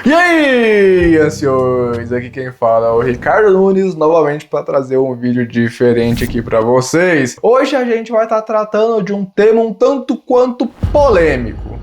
E aí, anciões, aqui quem fala é o Ricardo Nunes, novamente para trazer um vídeo diferente aqui para vocês. Hoje a gente vai estar tratando de um tema um tanto quanto polêmico.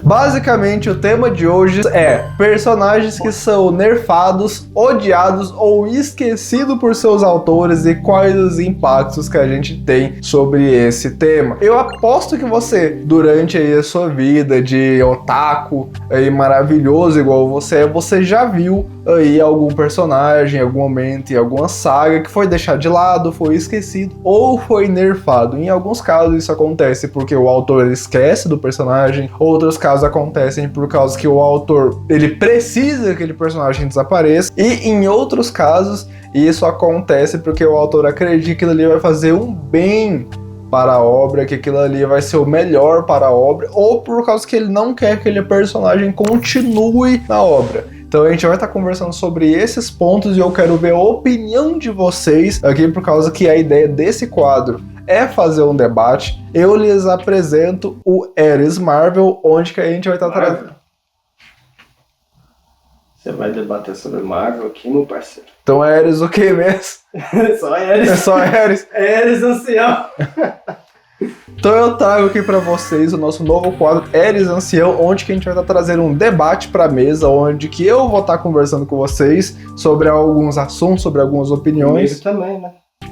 Basicamente, o tema de hoje é personagens que são nerfados, odiados ou esquecidos por seus autores e quais os impactos que a gente tem sobre esse tema. Eu aposto que você, durante aí a sua vida de otaku aí maravilhoso igual você já viu aí algum personagem, em algum momento, em alguma saga que foi deixado de lado, foi esquecido ou foi nerfado. Em alguns casos isso acontece porque o autor esquece do personagem, outros casos acontecem por causa que o autor ele precisa que aquele personagem desapareça, e em outros casos isso acontece porque o autor acredita que aquilo ali vai fazer um bem para a obra, que aquilo ali vai ser o melhor para a obra, ou por causa que ele não quer que aquele personagem continue na obra. Então a gente vai estar conversando sobre esses pontos e eu quero ver a opinião de vocês aqui, por causa que a ideia desse quadro é fazer um debate. Eu lhes apresento o Ares Marvel, onde que a gente vai estar trazendo. Você vai debater sobre Marvel aqui, meu parceiro? Então é Ares o que mesmo? Só Ares. É só Ares. É Ares Ancião. Então eu trago aqui para vocês o nosso novo quadro Ares Ancião, onde que a gente vai estar trazendo um debate para a mesa, onde que eu vou estar conversando com vocês sobre alguns assuntos, sobre algumas opiniões. Isso também, né?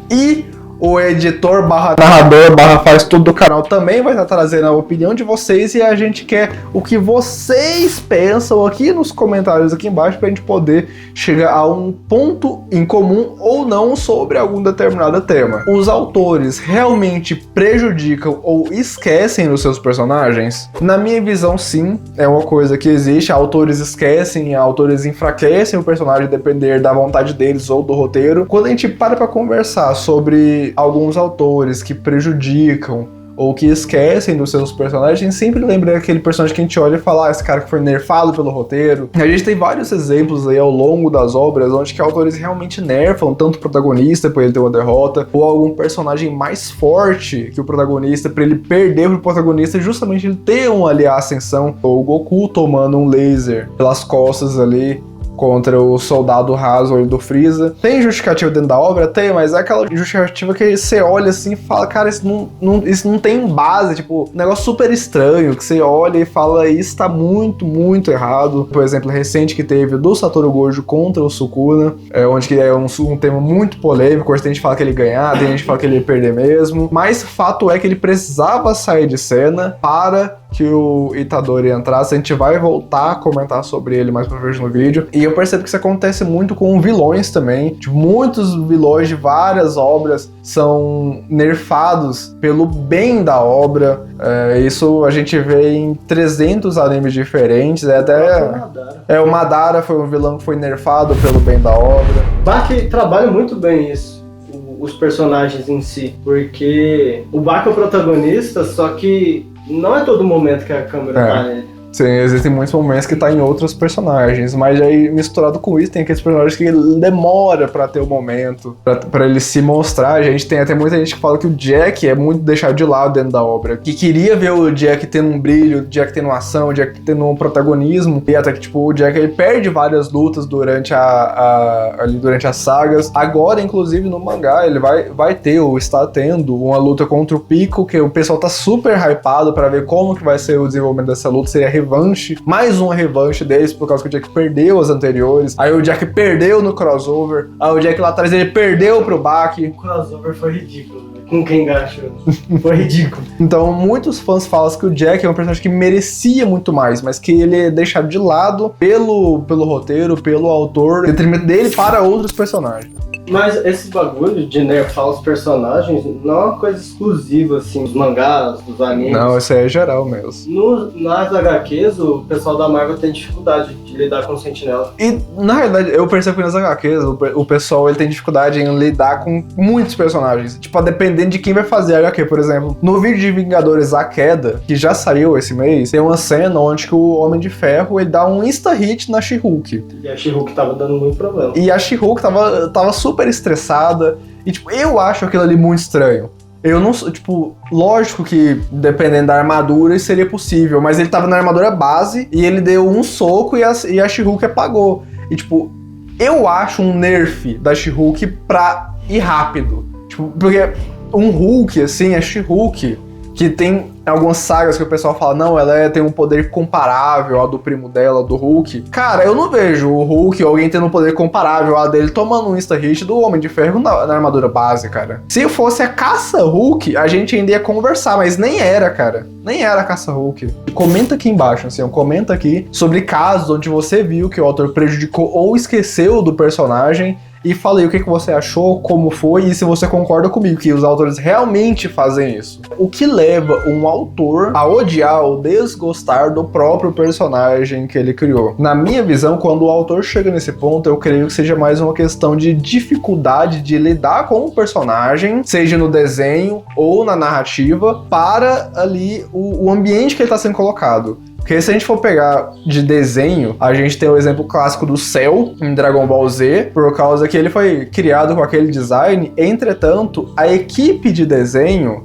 E o editor barra narrador barra faz tudo do canal também vai estar trazendo a opinião de vocês, e a gente quer o que vocês pensam aqui nos comentários aqui embaixo pra gente poder chegar a um ponto em comum ou não sobre algum determinado tema. Os autores realmente prejudicam ou esquecem os seus personagens? Na minha visão, sim, é uma coisa que existe. Autores esquecem, autores enfraquecem o personagem a depender da vontade deles ou do roteiro. Quando a gente para conversar sobre alguns autores que prejudicam ou que esquecem dos seus personagens, sempre lembra aquele personagem que a gente olha e fala, esse cara que foi nerfado pelo roteiro. A gente tem vários exemplos aí ao longo das obras onde que autores realmente nerfam tanto o protagonista por ele ter uma derrota, ou algum personagem mais forte que o protagonista, para ele perder pro protagonista, justamente ele ter ali a ascensão, ou o Goku tomando um laser pelas costas ali contra o soldado raso do Freeza. Tem justificativa dentro da obra? Tem, mas é aquela justificativa que você olha assim e fala, cara, isso não tem base, tipo, um negócio super estranho, que você olha e fala, isso tá muito, muito errado. Por exemplo, recente que teve do Satoru Gojo contra o Sukuna, onde que é um tema muito polêmico, hoje tem gente que fala que ele ganhar, tem gente que fala que ele ia perder mesmo, mas fato é que ele precisava sair de cena para que o Itadori entrasse. A gente vai voltar a comentar sobre ele mais pra frente no vídeo, e eu percebo que isso acontece muito com vilões também. Tipo, muitos vilões de várias obras são nerfados pelo bem da obra. Isso a gente vê em 300 animes diferentes. O Madara foi um vilão que foi nerfado pelo bem da obra. Baki trabalha muito bem isso, os personagens em si, porque o Baki é o protagonista, só que não é todo momento que a câmera tá nele. Sim, existem muitos momentos que tá em outros personagens, mas aí misturado com isso tem aqueles personagens que demora pra ter o momento, pra ele se mostrar. A gente tem até muita gente que fala que o Jack é muito deixado de lado dentro da obra, que queria ver o Jack tendo um brilho, o Jack tendo ação, o Jack tendo um protagonismo, e até que tipo, o Jack ele perde várias lutas durante durante as sagas. Agora, inclusive, no mangá, ele vai ter, ou está tendo, uma luta contra o Pico, que o pessoal tá super hypado pra ver como que vai ser o desenvolvimento dessa luta. Seria revanche, mais uma revanche deles, por causa que o Jack perdeu as anteriores, aí o Jack perdeu no crossover, aí o Jack lá atrás ele perdeu pro Baki. O crossover foi ridículo, com quem engaixou. Foi ridículo. Então muitos fãs falam que o Jack é um personagem que merecia muito mais, mas que ele é deixado de lado pelo roteiro, pelo autor, em detrimento dele para outros personagens. Mas esse bagulho de nerfar os personagens não é uma coisa exclusiva, assim, dos mangás, dos animes. Não, isso aí é geral mesmo. Nas HQs, o pessoal da Marvel tem dificuldade de lidar com o Sentinela. E, na realidade, eu percebo que nas HQs, o pessoal ele tem dificuldade em lidar com muitos personagens. Tipo, dependendo de quem vai fazer a HQ, por exemplo. No vídeo de Vingadores A Queda, que já saiu esse mês, tem uma cena onde que o Homem de Ferro, ele dá um insta-hit na She-Hulk. E a She-Hulk tava dando muito problema. E a She-Hulk tava super estressada. E, tipo, eu acho aquilo ali muito estranho. Eu não sou, tipo, lógico que dependendo da armadura isso seria possível, mas ele tava na armadura base e ele deu um soco e a She-Hulk apagou. E, tipo, eu acho um nerf da She-Hulk pra ir rápido. Tipo, porque um Hulk, assim, a She-Hulk, que tem algumas sagas que o pessoal fala, não, ela tem um poder comparável ao do primo dela, do Hulk. Cara, eu não vejo o Hulk ou alguém tendo um poder comparável ao dele tomando um insta-hit do Homem de Ferro na armadura base, cara. Se fosse a Caça-Hulk, a gente ainda ia conversar, mas nem era, cara. Nem era a Caça-Hulk. Comenta aqui embaixo, assim, comenta aqui sobre casos onde você viu que o autor prejudicou ou esqueceu do personagem e falei o que você achou, como foi e se você concorda comigo que os autores realmente fazem isso. O que leva um autor a odiar ou desgostar do próprio personagem que ele criou? Na minha visão, quando o autor chega nesse ponto, eu creio que seja mais uma questão de dificuldade de lidar com o personagem, seja no desenho ou na narrativa, para ali o ambiente que ele está sendo colocado. Porque se a gente for pegar de desenho, a gente tem o exemplo clássico do Cell em Dragon Ball Z, por causa que ele foi criado com aquele design. Entretanto, a equipe de desenho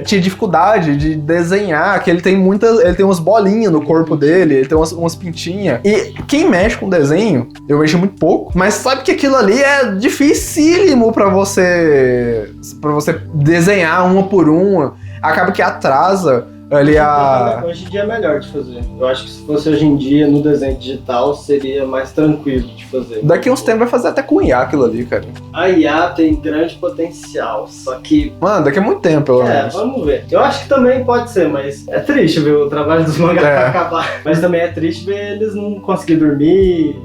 tinha dificuldade de desenhar, que ele tem umas bolinhas no corpo dele, ele tem umas pintinhas. E quem mexe com desenho, eu mexo muito pouco, mas sabe que aquilo ali é dificílimo pra você desenhar uma por uma. Acaba que atrasa ali Hoje em dia é melhor de fazer. Eu acho que se fosse hoje em dia no desenho digital seria mais tranquilo de fazer. Daqui uns tempos vai fazer até com IA aquilo ali, cara. A IA tem grande potencial, só que... Mano, daqui a muito tempo, pelo menos. Vamos ver. Eu acho que também pode ser, mas é triste ver o trabalho dos mangás acabar. Mas também é triste ver eles não conseguirem dormir.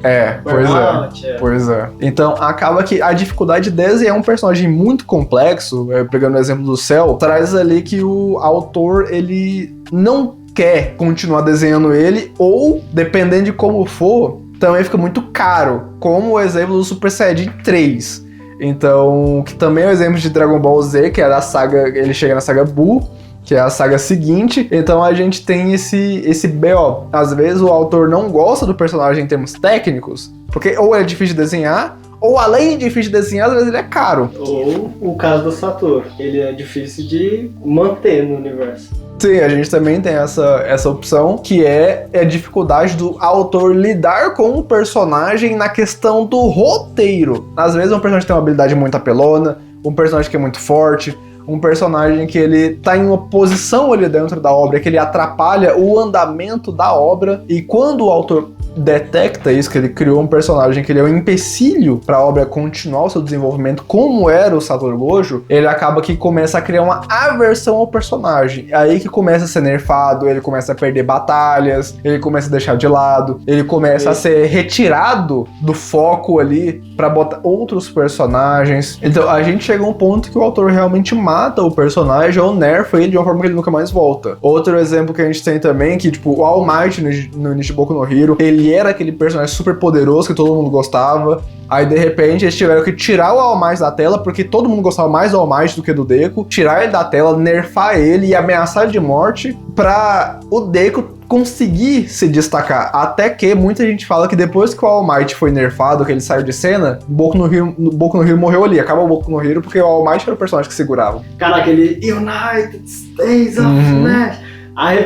Pois é. Então, acaba que a dificuldade de desenhar um personagem muito complexo, pegando o exemplo do Cell, traz ali que o autor, ele não quer continuar desenhando ele, ou, dependendo de como for, também fica muito caro, como o exemplo do Super Saiyajin 3. Então, que também é o exemplo de Dragon Ball Z, que é da saga, ele chega na saga Buu, que é a saga seguinte. Então a gente tem esse BO. Às vezes o autor não gosta do personagem em termos técnicos, porque ou é difícil de desenhar, ou além de difícil de desenhar, às vezes ele é caro. Ou o caso do Satoru, ele é difícil de manter no universo. Sim, a gente também tem essa opção, que é a dificuldade do autor lidar com o personagem na questão do roteiro. Às vezes um personagem tem uma habilidade muito apelona, um personagem que é muito forte, um personagem que ele tá em uma posição ali dentro da obra, que ele atrapalha o andamento da obra, e quando o autor detecta isso, que ele criou um personagem que ele é um empecilho para a obra continuar o seu desenvolvimento, como era o Satoru Gojo, ele acaba que começa a criar uma aversão ao personagem. É aí que começa a ser nerfado, ele começa a perder batalhas, ele começa a deixar de lado, ele começa a ser retirado do foco ali para botar outros personagens. Então a gente chega a um ponto que o autor realmente mata o personagem ou nerfa ele de uma forma que ele nunca mais volta. Outro exemplo que a gente tem também, que tipo, o All Might no Nishiboku no Hero, ele era aquele personagem super poderoso que todo mundo gostava. Aí, de repente, eles tiveram que tirar o All Might da tela, porque todo mundo gostava mais do All Might do que do Deku. Tirar ele da tela, nerfar ele e ameaçar ele de morte pra o Deku conseguir se destacar. Até que muita gente fala que depois que o All Might foi nerfado, que ele saiu de cena, Boku no Hero morreu ali. Acaba o Boku no Hero porque o All Might era o personagem que segurava. Caraca, ele... United States of Smash!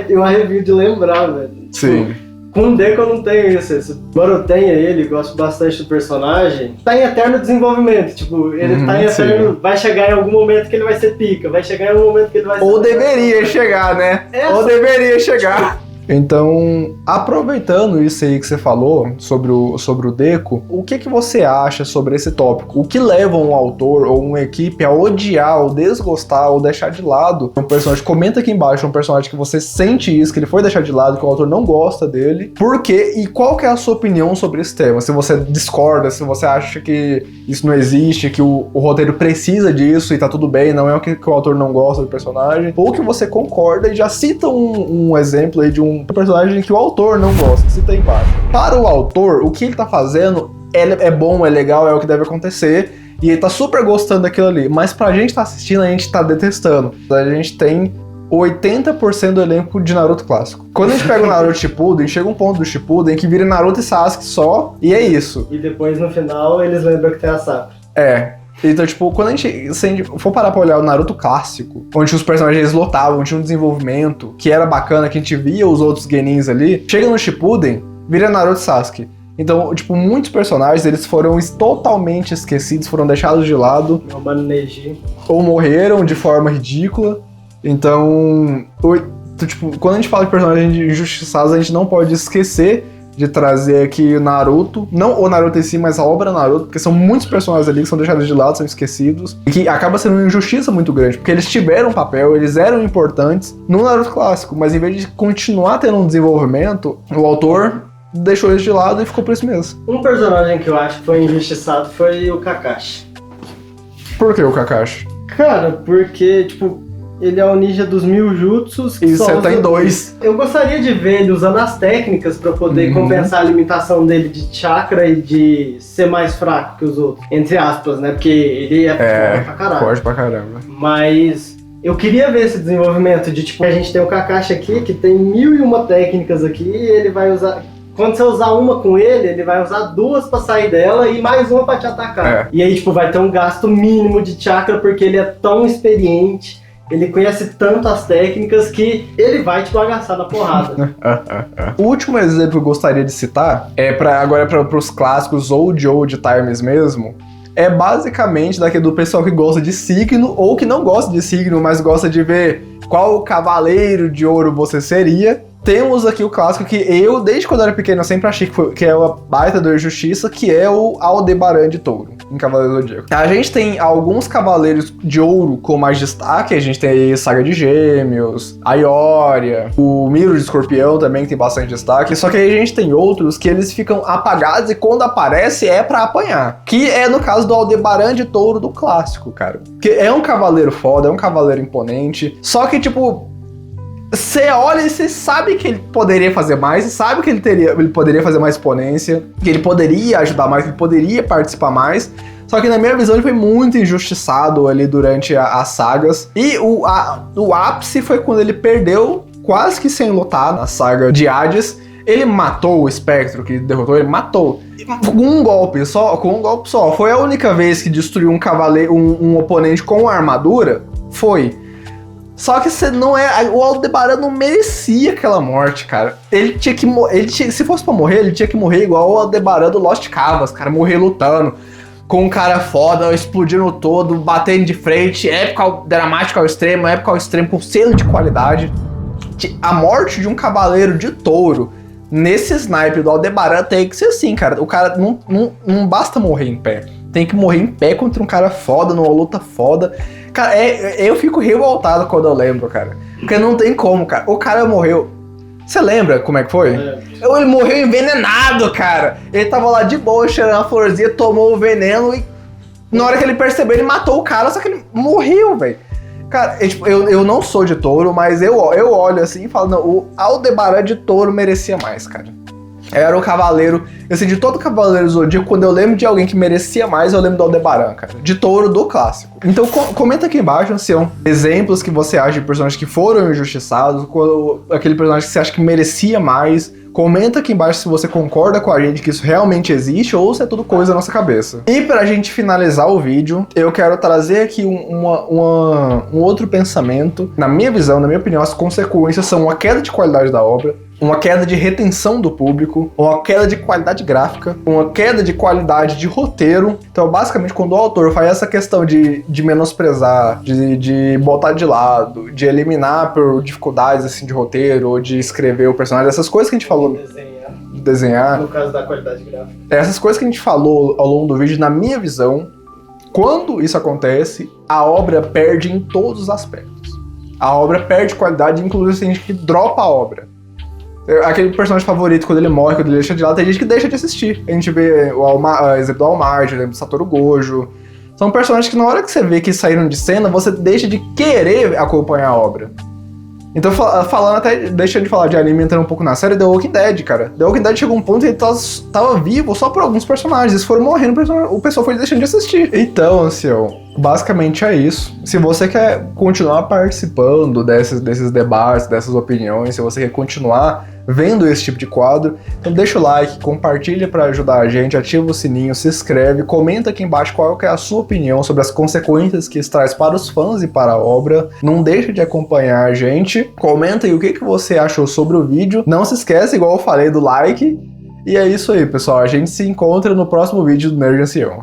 Eu arrepio de lembrar, velho. Sim. Com o Deku eu não tenho isso. Embora eu tenha ele, gosto bastante do personagem, tá em eterno desenvolvimento. Tipo, ele tá em eterno... Vai chegar em algum momento que ele vai ser pica. Vai chegar em algum momento que ele vai ser... Ou deveria chegar, né? Ou deveria chegar. Então, aproveitando isso aí que você falou sobre o Deco, o que você acha sobre esse tópico? O que leva um autor ou uma equipe a odiar, ou desgostar, ou deixar de lado um personagem? Comenta aqui embaixo um personagem que você sente isso, que ele foi deixado de lado, que o autor não gosta dele. Por quê? E qual que é a sua opinião sobre esse tema? Se você discorda, se você acha que isso não existe, que o roteiro precisa disso e tá tudo bem, não é o que o autor não gosta do personagem, ou que você concorda e já cita um exemplo aí de um personagem que o autor não gosta, cita aí embaixo. Para o autor, o que ele tá fazendo é bom, é legal, é o que deve acontecer, e ele tá super gostando daquilo ali, mas pra gente tá assistindo, a gente tá detestando. A gente tem 80% do elenco de Naruto clássico. Quando a gente pega o Naruto Shippuden, chega um ponto do Shippuden que vira Naruto e Sasuke só, e é isso. E depois, no final, eles lembram que tem a Sakura. Então, tipo, se a gente for parar pra olhar o Naruto clássico, onde os personagens lotavam, tinha um desenvolvimento que era bacana, que a gente via os outros genins ali, chega no Shippuden, vira Naruto e Sasuke. Então, tipo, muitos personagens, eles foram totalmente esquecidos, foram deixados de lado. Meu mano Neji. Ou morreram de forma ridícula. Então, tipo, quando a gente fala de personagens injustiçados, a gente não pode esquecer de trazer aqui o Naruto, não o Naruto em si, mas a obra Naruto, porque são muitos personagens ali que são deixados de lado, são esquecidos, e que acaba sendo uma injustiça muito grande, porque eles tiveram um papel, eles eram importantes no Naruto clássico, mas em vez de continuar tendo um desenvolvimento, o autor deixou eles de lado e ficou por isso mesmo. Um personagem que eu acho que foi injustiçado foi o Kakashi. Por que o Kakashi? Cara, porque, tipo, ele é o ninja dos 1000 jutsus. E você tá em 2. Eu gostaria de ver ele usando as técnicas pra poder compensar a limitação dele de chakra e de ser mais fraco que os outros. Entre aspas, né? Porque ele é forte pra caralho. Forte pra caramba. Mas eu queria ver esse desenvolvimento de, tipo, a gente tem o Kakashi aqui, que tem 1001 técnicas aqui, e ele vai usar... Quando você usar uma com ele, ele vai usar 2 pra sair dela e mais uma pra te atacar. E aí, tipo, vai ter um gasto mínimo de chakra, porque ele é tão experiente, ele conhece tanto as técnicas que ele vai te bagaçar na porrada. O último exemplo que eu gostaria de citar agora para os clássicos old times mesmo. É basicamente daquele do pessoal que gosta de signo ou que não gosta de signo, mas gosta de ver qual cavaleiro de ouro você seria. Temos aqui o clássico que eu, desde quando eu era pequeno, eu sempre achei que é uma baita da justiça, que é o Aldebaran de Touro, em Cavaleiro do Zodíaco. A gente tem alguns cavaleiros de ouro com mais destaque, a gente tem aí Saga de Gêmeos, a Ioria, o Miro de Escorpião também tem bastante destaque, só que aí a gente tem outros que eles ficam apagados e quando aparece é pra apanhar, que é no caso do Aldebaran de Touro do clássico, cara. Que é um cavaleiro foda, é um cavaleiro imponente, só que tipo... Você olha e você sabe que ele poderia fazer mais, você sabe que ele poderia fazer mais exponência, que ele poderia ajudar mais, que ele poderia participar mais. Só que na minha visão ele foi muito injustiçado ali durante as sagas. E o ápice foi quando ele perdeu, quase que sem lutar, na saga de Hades. Ele matou o espectro que derrotou, ele matou. Com um golpe só. Foi a única vez que destruiu um cavaleiro, um oponente com armadura. Foi. Só que você não é. O Aldebaran não merecia aquela morte, cara. Ele tinha que. Se fosse pra morrer, ele tinha que morrer igual o Aldebaran do Lost Cavas, cara. Morrer lutando. Com um cara foda, explodindo todo, batendo de frente, épico dramático ao extremo, com selo de qualidade. A morte de um cavaleiro de touro nesse snipe do Aldebaran tem que ser assim, cara. O cara não basta morrer em pé. Tem que morrer em pé contra um cara foda, numa luta foda. Cara, eu fico revoltado quando eu lembro, cara. Porque não tem como, cara. O cara morreu. Você lembra como é que foi? Ele morreu envenenado, cara. Ele tava lá de boa, cheirando a florzinha, tomou o veneno e na hora que ele percebeu, ele matou o cara, só que ele morreu, velho. Cara, eu não sou de touro, mas eu olho assim e falo, não, o Aldebaran de Touro merecia mais, cara. Era o cavaleiro, assim, de todo cavaleiro Zodíaco, quando eu lembro de alguém que merecia mais, eu lembro do Aldebaran, cara. De Touro do clássico. Então comenta aqui embaixo, são exemplos que você acha de personagens que foram injustiçados, aquele personagem que você acha que merecia mais. Comenta aqui embaixo se você concorda com a gente que isso realmente existe ou se é tudo coisa da nossa cabeça. E pra gente finalizar o vídeo, eu quero trazer aqui um outro pensamento. Na minha visão, na minha opinião, as consequências são a queda de qualidade da obra, uma queda de retenção do público, uma queda de qualidade gráfica, uma queda de qualidade de roteiro. Então, basicamente, quando o autor faz essa questão de menosprezar, de botar de lado, de eliminar por dificuldades assim, de roteiro, ou de escrever o personagem, essas coisas que a gente falou... Desenhar. No caso da qualidade gráfica. Essas coisas que a gente falou ao longo do vídeo, na minha visão, quando isso acontece, a obra perde em todos os aspectos. A obra perde qualidade, inclusive tem gente que dropa a obra. Aquele personagem favorito, quando ele morre, quando ele deixa de lado, tem gente que deixa de assistir. A gente vê o exemplo do Almard, o exemplo do Satoru Gojo. São personagens que na hora que você vê que saíram de cena, você deixa de querer acompanhar a obra. Então, falando até, deixando de falar de anime, entrando um pouco na série, The Walking Dead, cara. The Walking Dead chegou um ponto que ele tava vivo só por alguns personagens. Eles foram morrendo, o pessoal foi deixando de assistir. Então, assim, basicamente é isso. Se você quer continuar participando desses debates, dessas opiniões, se você quer continuar vendo esse tipo de quadro, então deixa o like, compartilha para ajudar a gente, ativa o sininho, se inscreve, comenta aqui embaixo qual que é a sua opinião sobre as consequências que isso traz para os fãs e para a obra. Não deixa de acompanhar a gente, comenta aí o que você achou sobre o vídeo. Não se esquece, igual eu falei, do like. E é isso aí, pessoal. A gente se encontra no próximo vídeo do Nerd Ancião.